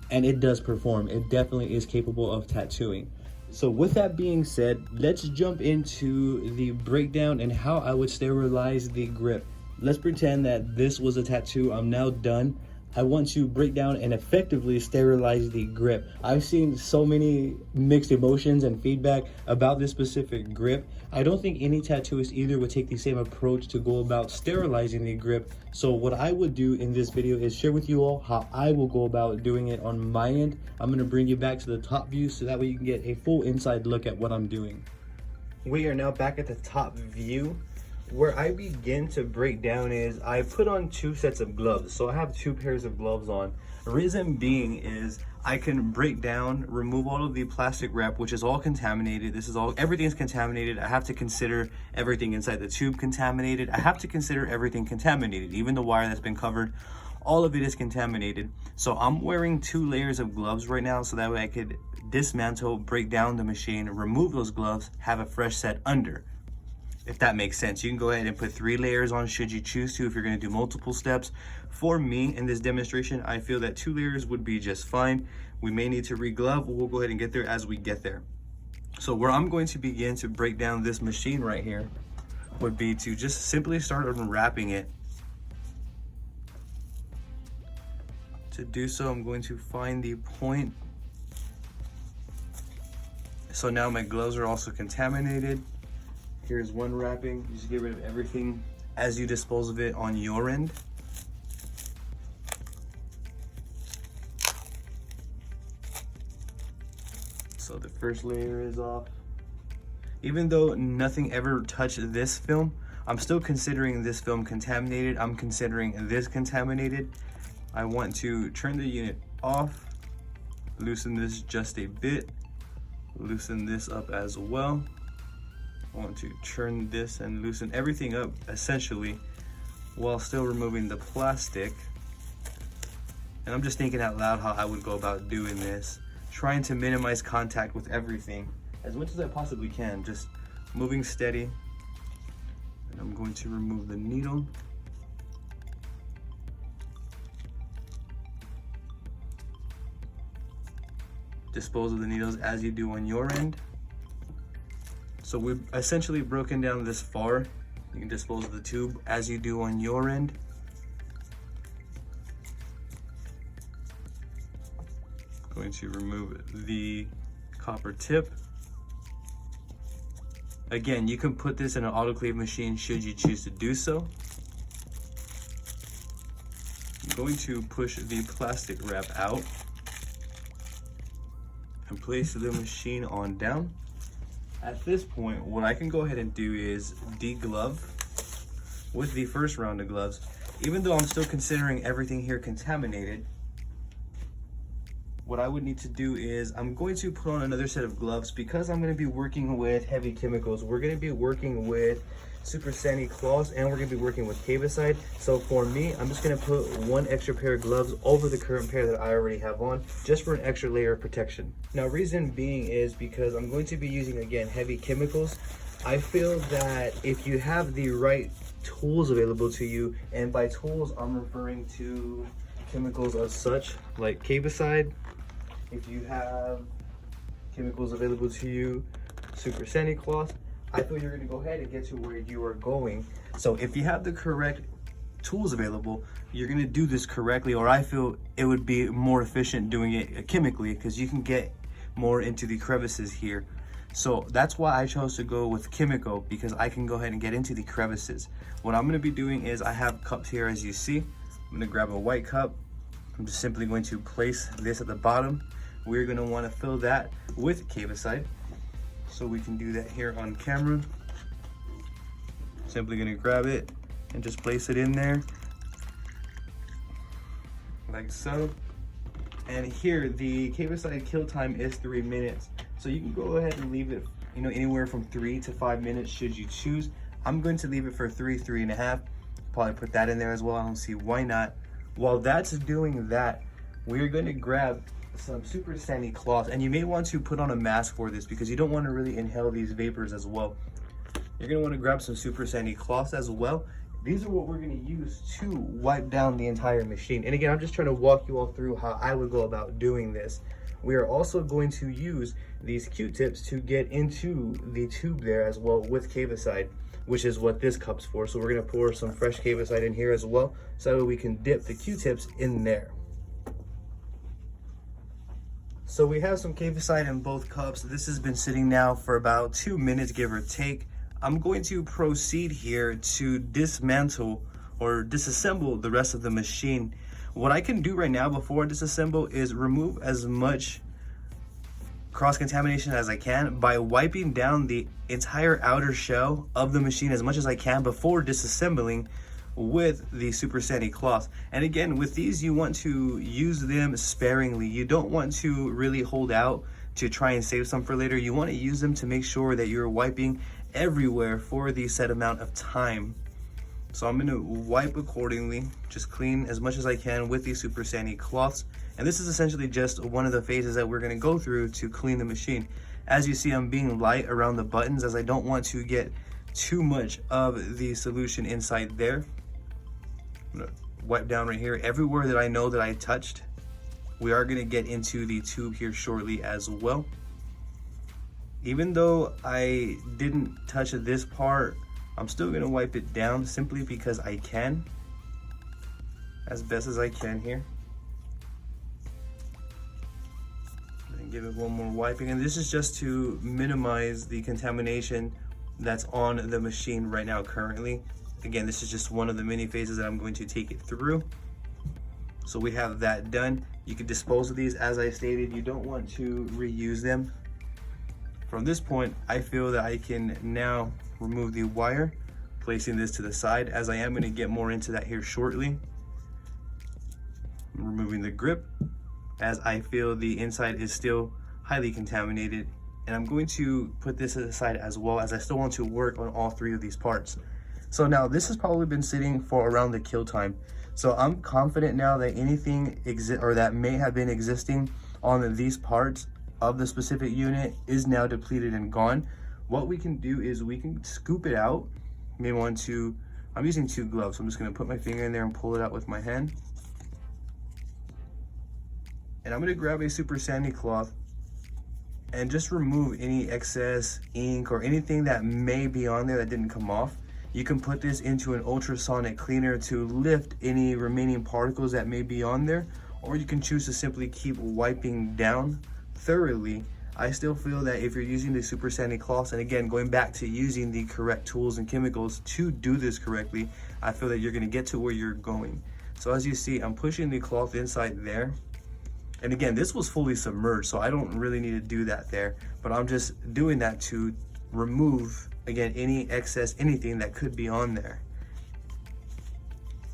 and it does perform. It definitely is capable of tattooing. So with that being said, let's jump into the breakdown and how I would sterilize the grip. Let's pretend that this was a tattoo. I'm now done. I want to break down and effectively sterilize the grip. I've seen so many mixed emotions and feedback about this specific grip. I don't think any tattooist either would take the same approach to go about sterilizing the grip. So what I would do in this video is share with you all how I will go about doing it on my end. I'm gonna bring you back to the top view so that way you can get a full inside look at what I'm doing. We are now back at the top view. Where I begin to break down is I put on 2 sets of gloves. So I have 2 pairs of gloves on. The reason being is I can break down, remove all of the plastic wrap, which is all contaminated. Everything is contaminated. I have to consider everything inside the tube contaminated. I have to consider everything contaminated, even the wire that's been covered. All of it is contaminated. So I'm wearing 2 layers of gloves right now, so that way I could dismantle, break down the machine, remove those gloves, have a fresh set under. If that makes sense. You can go ahead and put 3 layers on should you choose to, if you're going to do multiple steps. For me, in this demonstration, I feel that 2 layers would be just fine. We may need to re-glove, we'll go ahead and get there as we get there. So where I'm going to begin to break down this machine right here would be to just simply start unwrapping it. To do so, I'm going to find the point. So now my gloves are also contaminated. Here's one wrapping. You just get rid of everything as you dispose of it on your end. So the first layer is off. Even though nothing ever touched this film, I'm still considering this film contaminated. I'm considering this contaminated. I want to turn the unit off, loosen this just a bit, loosen this up as well. I want to turn this and loosen everything up essentially while still removing the plastic. And I'm just thinking out loud how I would go about doing this, trying to minimize contact with everything as much as I possibly can, just moving steady. And I'm going to remove the needle. dispose of the needles as you do on your end. So we've essentially broken down this far. You can dispose of the tube as you do on your end. Going to remove the copper tip. Again, you can put this in an autoclave machine should you choose to do so. I'm going to push the plastic wrap out and place the machine on down. At this point, what I can go ahead and do is deglove with the first round of gloves. Even though I'm still considering everything here contaminated, what I would need to do is I'm going to put on another set of gloves because I'm going to be working with heavy chemicals. We're going to be working with Super Sani claws and we're going to be working with Cavicide. So for me, I'm just going to put one extra pair of gloves over the current pair that I already have on, just for an extra layer of protection. Now, reason being is because I'm going to be using, again, heavy chemicals. I feel that if you have the right tools available to you, and by tools I'm referring to chemicals as such like Cavicide, if you have chemicals available to you, Super Sani claws, I feel you're going to go ahead and get to where you are going. So if you have the correct tools available, you're going to do this correctly, or I feel it would be more efficient doing it chemically because you can get more into the crevices here. So that's why I chose to go with chemical, because I can go ahead and get into the crevices. What I'm going to be doing is I have cups here, as you see. I'm going to grab a white cup. I'm just simply going to place this at the bottom. We're going to want to fill that with Cavicide. So we can do that here on camera. Simply going to grab it and just place it in there like so. And here the Cavicide kill time is 3 minutes. So you can go ahead and leave it, anywhere from 3 to 5 minutes should you choose. I'm going to leave it for 3.5. Probably put that in there as well. I don't see why not. While that's doing that, we're going to grab some Super Sani cloths, and you may want to put on a mask for this because you don't want to really inhale these vapors as well. You're going to want to grab some Super Sani cloths as well. These are what we're going to use to wipe down the entire machine. And again, I'm just trying to walk you all through how I would go about doing this. We are also going to use these Q-tips to get into the tube there as well with Cavicide, which is what this cup's for. So we're going to pour some fresh Cavicide in here as well, so that we can dip the Q-tips in there. So we have some Cavicide in both cups. This has been sitting now for about 2 minutes, give or take. I'm going to proceed here to dismantle or disassemble the rest of the machine. What I can do right now before I disassemble is remove as much cross-contamination as I can by wiping down the entire outer shell of the machine as much as I can before disassembling with the Super Sani cloths. And again, with these, you want to use them sparingly. You don't want to really hold out to try and save some for later. You want to use them to make sure that you're wiping everywhere for the set amount of time. So I'm going to wipe accordingly, just clean as much as I can with these Super Sani cloths. And this is essentially just one of the phases that we're going to go through to clean the machine. As you see, I'm being light around the buttons as I don't want to get too much of the solution inside there. I'm going to wipe down right here everywhere that I know that I touched. We are going to get into the tube here shortly as well. Even though I didn't touch this part, I'm still going to wipe it down simply because I can, as best as I can here. And give it one more wiping, and this is just to minimize the contamination that's on the machine right now currently. Again, this is just one of the many phases that I'm going to take it through. So we have that done. You can dispose of these, as I stated. You don't want to reuse them. From this point, I feel that I can now remove the wire, placing this to the side, as I am going to get more into that here shortly. I'm removing the grip, as I feel the inside is still highly contaminated, and I'm going to put this to the side as well, as I still want to work on all three of these parts. So now this has probably been sitting for around the kill time. So I'm confident now that anything that may have been existing on these parts of the specific unit is now depleted and gone. What we can do is we can scoop it out. You may want to, I'm using 2 gloves, so I'm just going to put my finger in there and pull it out with my hand. And I'm going to grab a Super Sani cloth and just remove any excess ink or anything that may be on there that didn't come off. You can put this into an ultrasonic cleaner to lift any remaining particles that may be on there, or you can choose to simply keep wiping down thoroughly. I still feel that if you're using the Super Sani cloths, and again, going back to using the correct tools and chemicals to do this correctly, I feel that you're gonna get to where you're going. So as you see, I'm pushing the cloth inside there. And again, this was fully submerged, so I don't really need to do that there, but I'm just doing that to remove, again, any excess, anything that could be on there.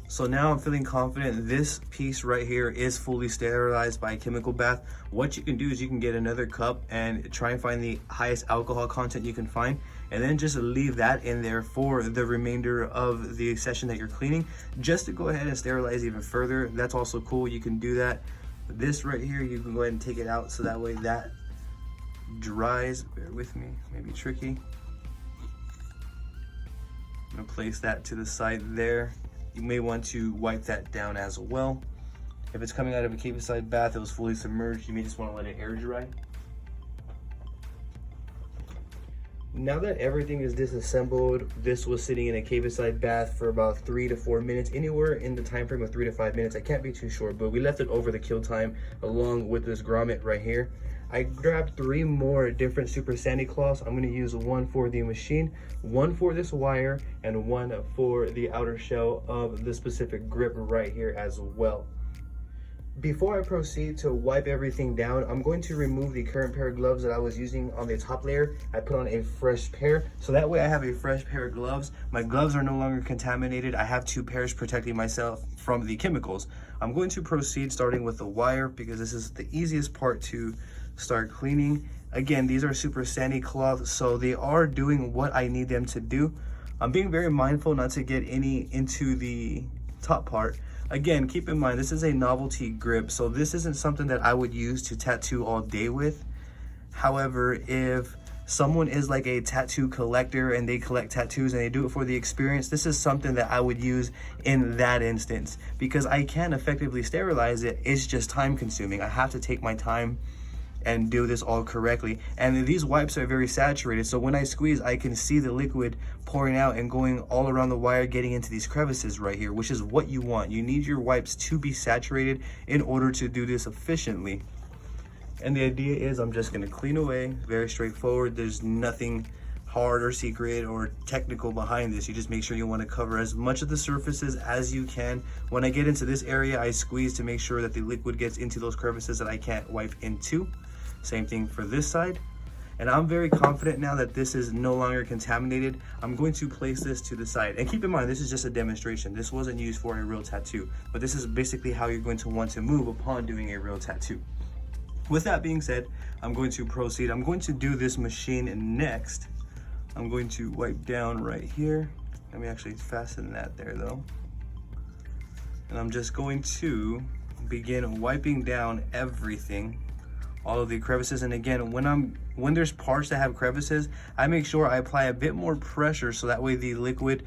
So now I'm feeling confident this piece right here is fully sterilized by a chemical bath. What you can do is you can get another cup and try and find the highest alcohol content you can find, and then just leave that in there for the remainder of the session that you're cleaning, just to go ahead and sterilize even further. That's also cool, you can do that. This right here, you can go ahead and take it out so that way that dries. Bear with me, maybe tricky. I'm gonna place that to the side there. You may want to wipe that down as well. If it's coming out of a Cavicide bath, it was fully submerged, you may just want to let it air dry. Now that everything is disassembled, this was sitting in a Cavicide bath for about 3 to 4 minutes, anywhere in the time frame of 3 to 5 minutes. I can't be too sure, but we left it over the kill time along with this grommet right here. I grabbed 3 more different Super Sani cloths. I'm going to use one for the machine, one for this wire, and one for the outer shell of the specific grip right here as well. Before I proceed to wipe everything down, I'm going to remove the current pair of gloves that I was using on the top layer. I put on a fresh pair, so that way I have a fresh pair of gloves. My gloves are no longer contaminated. I have 2 pairs protecting myself from the chemicals. I'm going to proceed starting with the wire because this is the easiest part to start cleaning. Again, these are Super Sani cloths, so they are doing what I need them to do. I'm being very mindful not to get any into the top part. Again, keep in mind, this is a novelty grip, so this isn't something that I would use to tattoo all day with. However, if someone is like a tattoo collector and they collect tattoos and they do it for the experience, this is something that I would use in that instance, because I can effectively sterilize it. It's just time consuming. I have to take my time and do this all correctly. And these wipes are very saturated, so when I squeeze, I can see the liquid pouring out and going all around the wire, getting into these crevices right here, which is what you want. You need your wipes to be saturated in order to do this efficiently. And the idea is I'm just going to clean away, very straightforward. There's nothing hard or secret or technical behind this. You just make sure you want to cover as much of the surfaces as you can. When I get into this area, I squeeze to make sure that the liquid gets into those crevices that I can't wipe into. Same thing for this side. And I'm very confident now that this is no longer contaminated. I'm going to place this to the side. And keep in mind, this is just a demonstration. This wasn't used for a real tattoo, but this is basically how you're going to want to move upon doing a real tattoo. With that being said, I'm going to proceed. I'm going to do this machine next. I'm going to wipe down right here. Let me actually fasten that there though. And I'm just going to begin wiping down everything, all of the crevices. And again, when there's parts that have crevices, I make sure I apply a bit more pressure so that way the liquid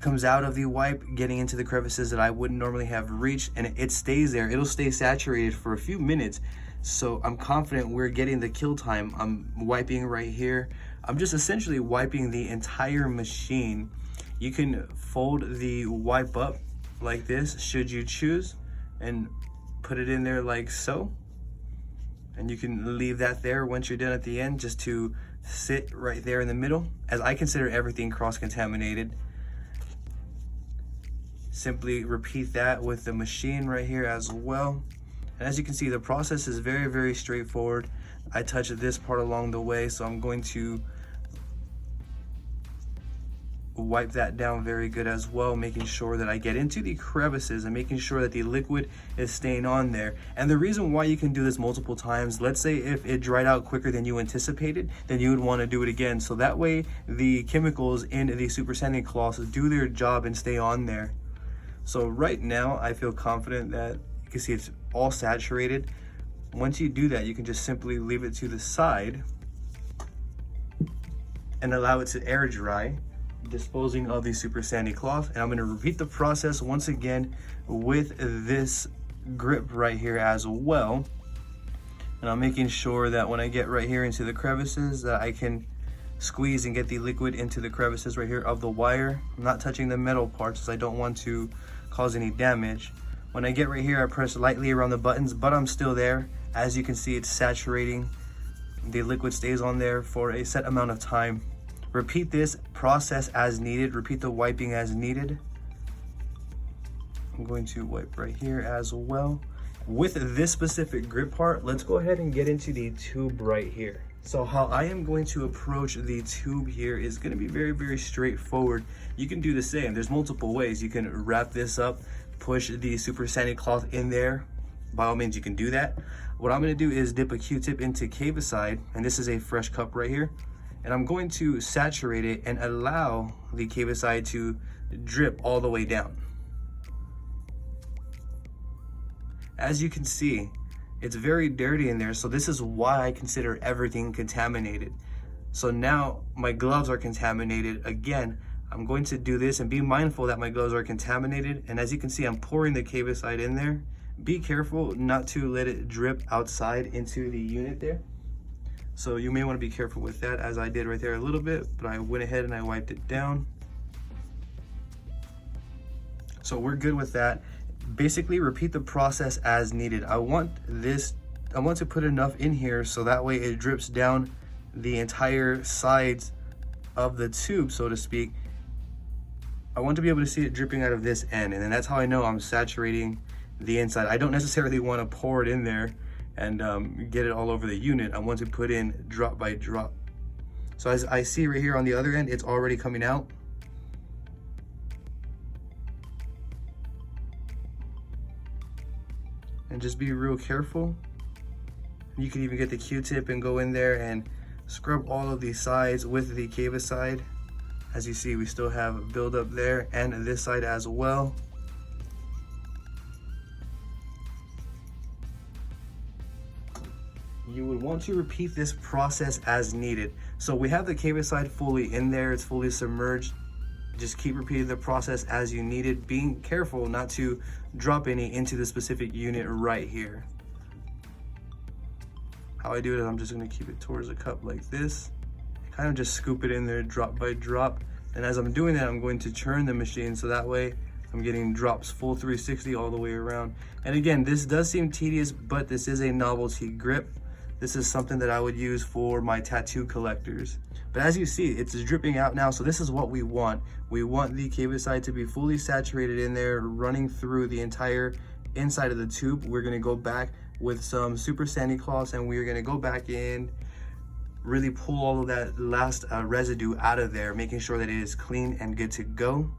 comes out of the wipe, getting into the crevices that I wouldn't normally have reached, and it stays there. It'll stay saturated for a few minutes. So I'm confident we're getting the kill time. I'm wiping right here. I'm just essentially wiping the entire machine. You can fold the wipe up like this should you choose and put it in there like so. And you can leave that there once you're done at the end, just to sit right there in the middle, as I consider everything cross-contaminated. Simply repeat that with the machine right here as well. And as you can see, the process is very, very straightforward. I touched this part along the way, so I'm going to wipe that down very good as well, making sure that I get into the crevices and making sure that the liquid is staying on there. And the reason why you can do this multiple times, let's say if it dried out quicker than you anticipated, then you would want to do it again, so that way the chemicals in the Super Sani cloths do their job and stay on there. So right now I feel confident that you can see it's all saturated. Once you do that, you can just simply leave it to the side and allow it to air dry, disposing of the Super Sani cloth. And I'm going to repeat the process once again with this grip right here as well. And I'm making sure that when I get right here into the crevices that I can squeeze and get the liquid into the crevices right here of the wire. I'm not touching the metal parts because I don't want to cause any damage. When I get right here, I press lightly around the buttons, but I'm still there. As you can see, it's saturating. The liquid stays on there for a set amount of time. Repeat this process as needed. Repeat the wiping as needed. I'm going to wipe right here as well. With this specific grip part, let's go ahead and get into the tube right here. So how I am going to approach the tube here is going to be very, very straightforward. You can do the same. There's multiple ways. You can wrap this up, push the Super Sani cloth in there. By all means, you can do that. What I'm going to do is dip a Q-tip into Cavicide, and this is a fresh cup right here. And I'm going to saturate it and allow the Cavicide to drip all the way down. As you can see, it's very dirty in there, so this is why I consider everything contaminated. So now my gloves are contaminated. Again, I'm going to do this and be mindful that my gloves are contaminated. And as you can see, I'm pouring the Cavicide in there. Be careful not to let it drip outside into the unit there. So you may want to be careful with that, as I did right there a little bit, but I went ahead and I wiped it down. So we're good with that. Basically repeat the process as needed. I want to put enough in here so that way it drips down the entire sides of the tube, so to speak. I want to be able to see it dripping out of this end, and then that's how I know I'm saturating the inside. I don't necessarily want to pour it in there and get it all over the unit. I want to put in drop by drop. So as I see right here on the other end, it's already coming out. And just be real careful. You can even get the Q-tip and go in there and scrub all of these sides with the Cavicide. As you see, we still have buildup there, and this side as well. You would want to repeat this process as needed. So we have the Cavicide fully in there, it's fully submerged. Just keep repeating the process as you need it, being careful not to drop any into the specific unit right here. How I do it is I'm just going to keep it towards the cup like this, kind of just scoop it in there drop by drop. And as I'm doing that, I'm going to turn the machine so that way I'm getting drops full 360 all the way around. And again, this does seem tedious, but this is a novelty grip. This is something that I would use for my tattoo collectors. But as you see, it's dripping out now, so this is what we want. We want the Cavicide to be fully saturated in there, running through the entire inside of the tube. We're gonna go back with some Super Sani cloths, and we're gonna go back in, really pull all of that last residue out of there, making sure that it is clean and good to go.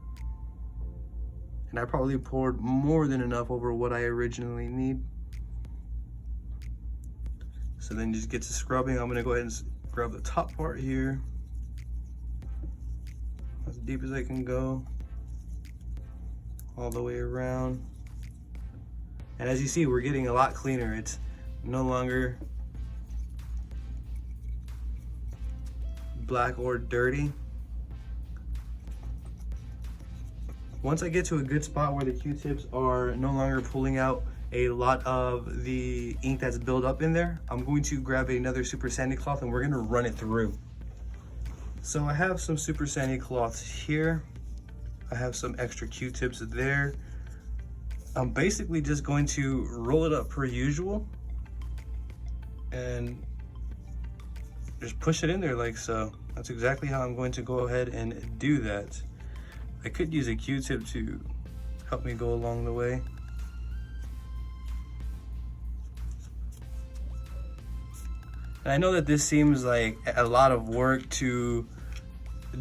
And I probably poured more than enough over what I originally need. So then just get to scrubbing. I'm gonna go ahead and scrub the top part here, as deep as I can go, all the way around. And as you see, we're getting a lot cleaner. It's no longer black or dirty. Once I get to a good spot where the Q-tips are no longer pulling out a lot of the ink that's built up in there, I'm going to grab another Super Sani cloth and we're gonna run it through. So I have some Super Sani cloths here. I have some extra Q-tips there. I'm basically just going to roll it up per usual and just push it in there like so. That's exactly how I'm going to go ahead and do that. I could use a Q-tip to help me go along the way. And I know that this seems like a lot of work to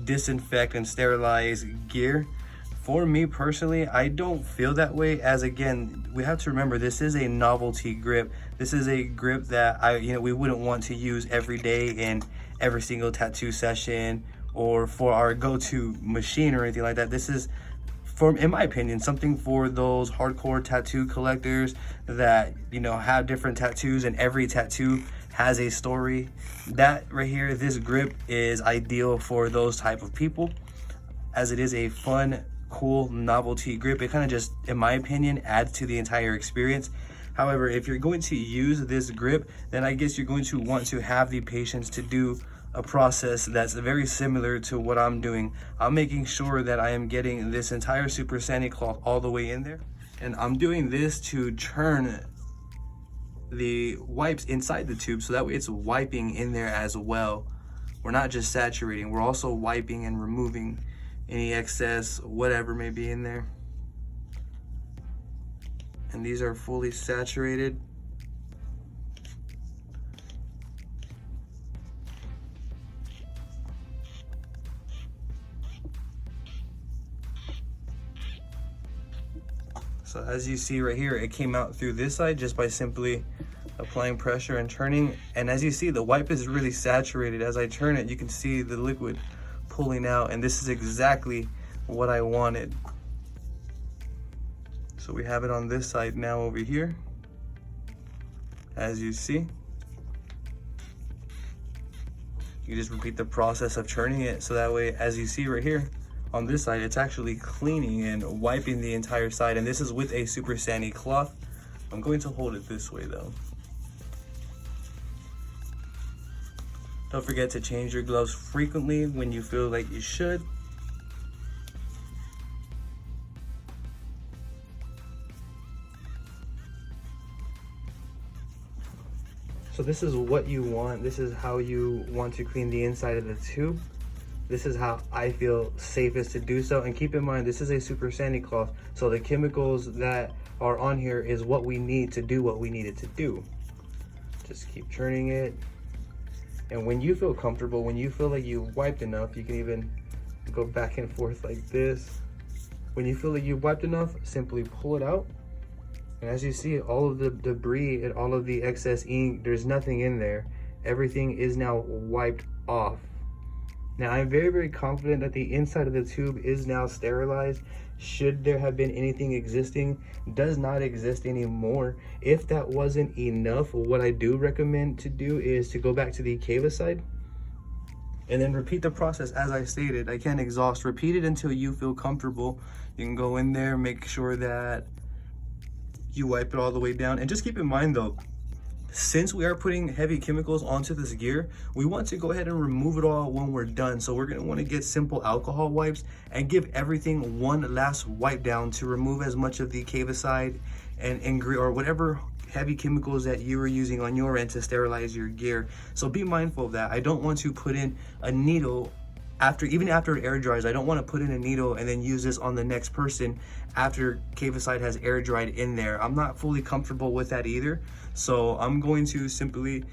disinfect and sterilize gear. For me personally, I don't feel that way, as again, we have to remember this is a novelty grip. This is a grip that we wouldn't want to use every day in every single tattoo session or for our go-to machine or anything like that. This is, in my opinion, something for those hardcore tattoo collectors that have different tattoos, and every tattoo has a story. That right here, this grip is ideal for those type of people, as it is a fun, cool novelty grip. It kind of just, in my opinion, adds to the entire experience. However, if you're going to use this grip, then I guess you're going to want to have the patience to do a process that's very similar to what I'm doing. I'm making sure that I am getting this entire Super Sani cloth all the way in there, and I'm doing this to churn the wipes inside the tube so that way it's wiping in there as well. We're not just saturating, we're also wiping and removing any excess, whatever may be in there. And these are fully saturated. So as you see right here, it came out through this side just by simply applying pressure and turning. And as you see, the wipe is really saturated. As I turn it, you can see the liquid pulling out, and this is exactly what I wanted. So we have it on this side now over here, as you see. You just repeat the process of churning it, so that way, as you see right here, on this side, it's actually cleaning and wiping the entire side, and this is with a Super Sani cloth. I'm going to hold it this way though. Don't forget to change your gloves frequently when you feel like you should. So this is what you want. This is how you want to clean the inside of the tube. This is how I feel safest to do so. And keep in mind, this is a Super Sani cloth, so the chemicals that are on here is what we need to do what we need it to do. Just keep churning it. And when you feel comfortable, when you feel like you've wiped enough, you can even go back and forth like this. When you feel like you've wiped enough, simply pull it out. And as you see, all of the debris and all of the excess ink, there's nothing in there. Everything is now wiped off. Now, I'm very, very confident that the inside of the tube is now sterilized. Should there have been anything existing, does not exist anymore. If that wasn't enough, what I do recommend to do is to go back to the Cavicide and then repeat the process as I stated. I can't exhaust. Repeat it until you feel comfortable. You can go in there, make sure that you wipe it all the way down. And just keep in mind though, since we are putting heavy chemicals onto this gear, we want to go ahead and remove it all when we're done. So we're going to want to get simple alcohol wipes and give everything one last wipe down to remove as much of the Cavicide and or whatever heavy chemicals that you are using on your end to sterilize your gear. So be mindful of that. I don't want to put in a needle even after it air dries. I don't want to put in a needle and then use this on the next person after Cavicide has air dried in there. I'm not fully comfortable with that either. So I'm going to simply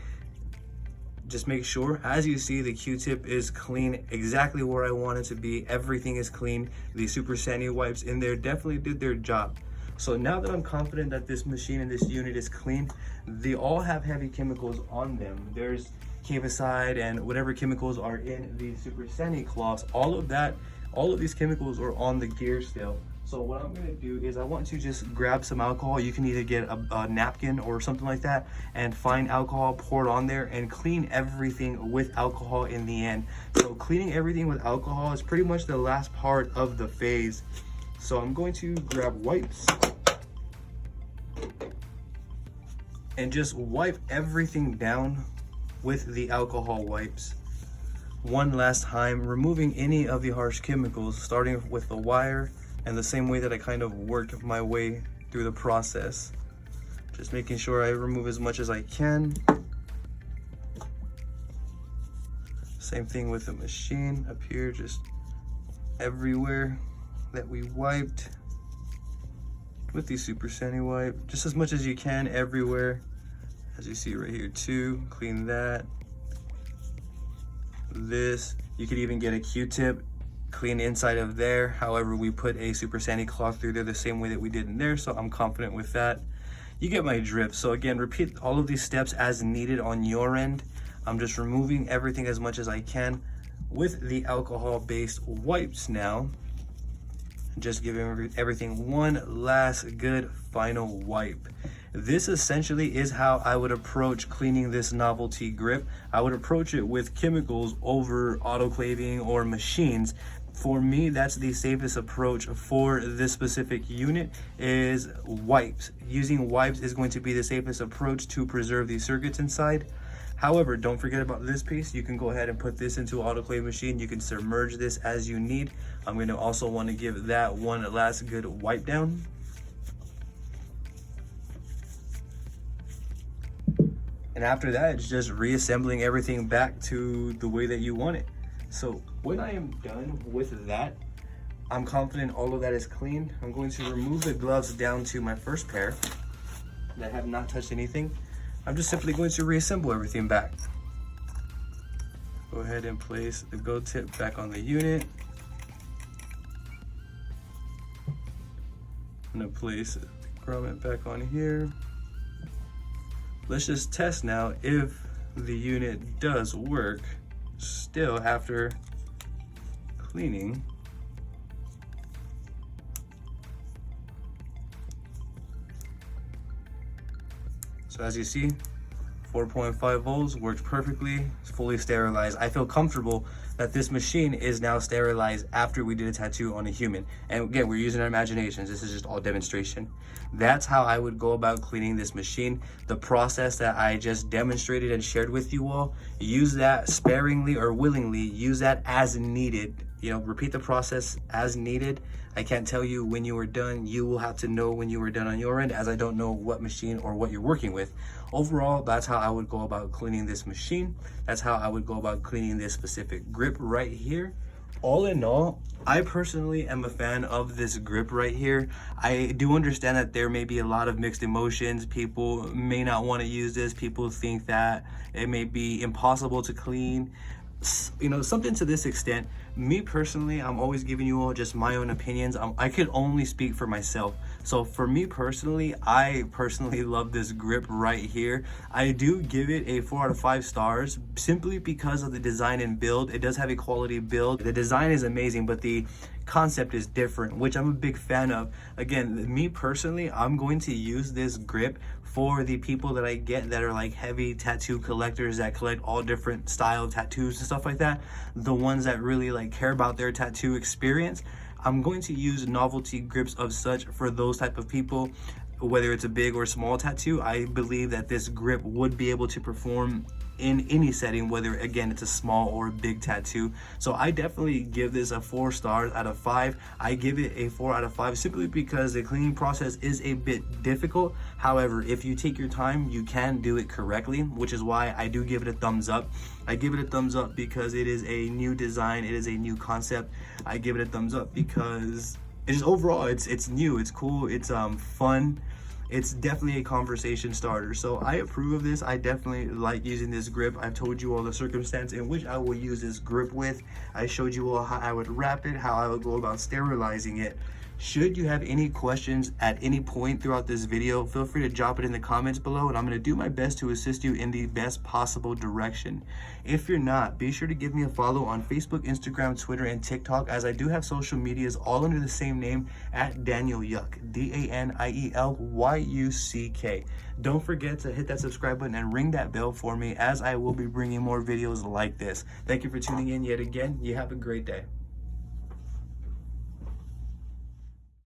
just make sure, as you see, the Q-tip is clean exactly where I want it to be. Everything is clean. The Super Sani wipes in there definitely did their job. So now that I'm confident that this machine and this unit is clean, they all have heavy chemicals on them. There's Cavicide and whatever chemicals are in the Super Sani cloths. All of these chemicals are on the gear still. So what I'm gonna do is I want to just grab some alcohol. You can either get a napkin or something like that and find alcohol, pour it on there, and clean everything with alcohol in the end. So cleaning everything with alcohol is pretty much the last part of the phase. So I'm going to grab wipes and just wipe everything down with the alcohol wipes one last time, removing any of the harsh chemicals, starting with the wire, and the same way that I kind of worked my way through the process. Just making sure I remove as much as I can. Same thing with the machine up here, just everywhere that we wiped with the Super Sani wipe, just as much as you can everywhere. As you see right here too, clean that. This, you could even get a Q-tip, clean the inside of there. However, we put a Super Sani cloth through there the same way that we did in there, so I'm confident with that. You get my drift. So again, repeat all of these steps as needed on your end. I'm just removing everything as much as I can with the alcohol-based wipes now. Just giving everything one last good final wipe. This essentially is how I would approach cleaning this novelty grip. I would approach it with chemicals over autoclaving or machines. For me, that's the safest approach for this specific unit, is wipes. Using wipes is going to be the safest approach to preserve the circuits inside. However, don't forget about this piece. You can go ahead and put this into an autoclave machine. You can submerge this as you need. I'm going to also want to give that one last good wipe down. And after that, it's just reassembling everything back to the way that you want it. So when I am done with that, I'm confident all of that is clean. I'm going to remove the gloves down to my first pair that have not touched anything. I'm just simply going to reassemble everything back. Go ahead and place the go tip back on the unit. I'm gonna place the grommet back on here. Let's just test now if the unit does work still after cleaning. So as you see, 4.5 volts works perfectly. It's fully sterilized. I feel comfortable that this machine is now sterilized after we did a tattoo on a human. And again, we're using our imaginations. This is just all demonstration. That's how I would go about cleaning this machine. The process that I just demonstrated and shared with you all, use that sparingly or willingly, use that as needed. You know, repeat the process as needed. I can't tell you when you are done. You will have to know when you are done on your end, as I don't know what machine or what you're working with. Overall, that's how I would go about cleaning this machine. That's how I would go about cleaning this specific grip right here. All in all, I personally am a fan of this grip right here. I do understand that there may be a lot of mixed emotions. People may not want to use this. People think that it may be impossible to clean. You know, something to this extent. Me personally, I'm always giving you all just my own opinions. I could only speak for myself. So for me personally, I personally love this grip right here. I do give it a 4 out of 5 stars simply because of the design and build. It does have a quality build. The design is amazing, but the concept is different, which I'm a big fan of. Again, me personally, I'm going to use this grip for the people that I get that are like heavy tattoo collectors that collect all different style tattoos and stuff like that. The ones that really like care about their tattoo experience. I'm going to use novelty grips of such for those type of people. Whether it's a big or small tattoo, I believe that this grip would be able to perform in any setting, whether again it's a small or a big tattoo. So I definitely give this a 4 stars out of 5. I give it a 4 out of 5 simply because the cleaning process is a bit difficult. However, if you take your time, you can do it correctly, which is why I do give it a thumbs up. I give it a thumbs up because it is a new design, it is a new concept. I give it a thumbs up because it's just overall it's new, it's cool, it's fun. It's definitely a conversation starter. So I approve of this. I definitely like using this grip. I've told you all the circumstance in which I will use this grip with. I showed you all how I would wrap it, how I would go about sterilizing it. Should you have any questions at any point throughout this video, feel free to drop it in the comments below, and I'm going to do my best to assist you in the best possible direction. If you're not, be sure to give me a follow on Facebook, Instagram, Twitter, and TikTok, as I do have social medias all under the same name at Daniel Yuck, DANIELYUCK. Don't forget to hit that subscribe button and ring that bell for me, as I will be bringing more videos like this. Thank you for tuning in yet again. You have a great day.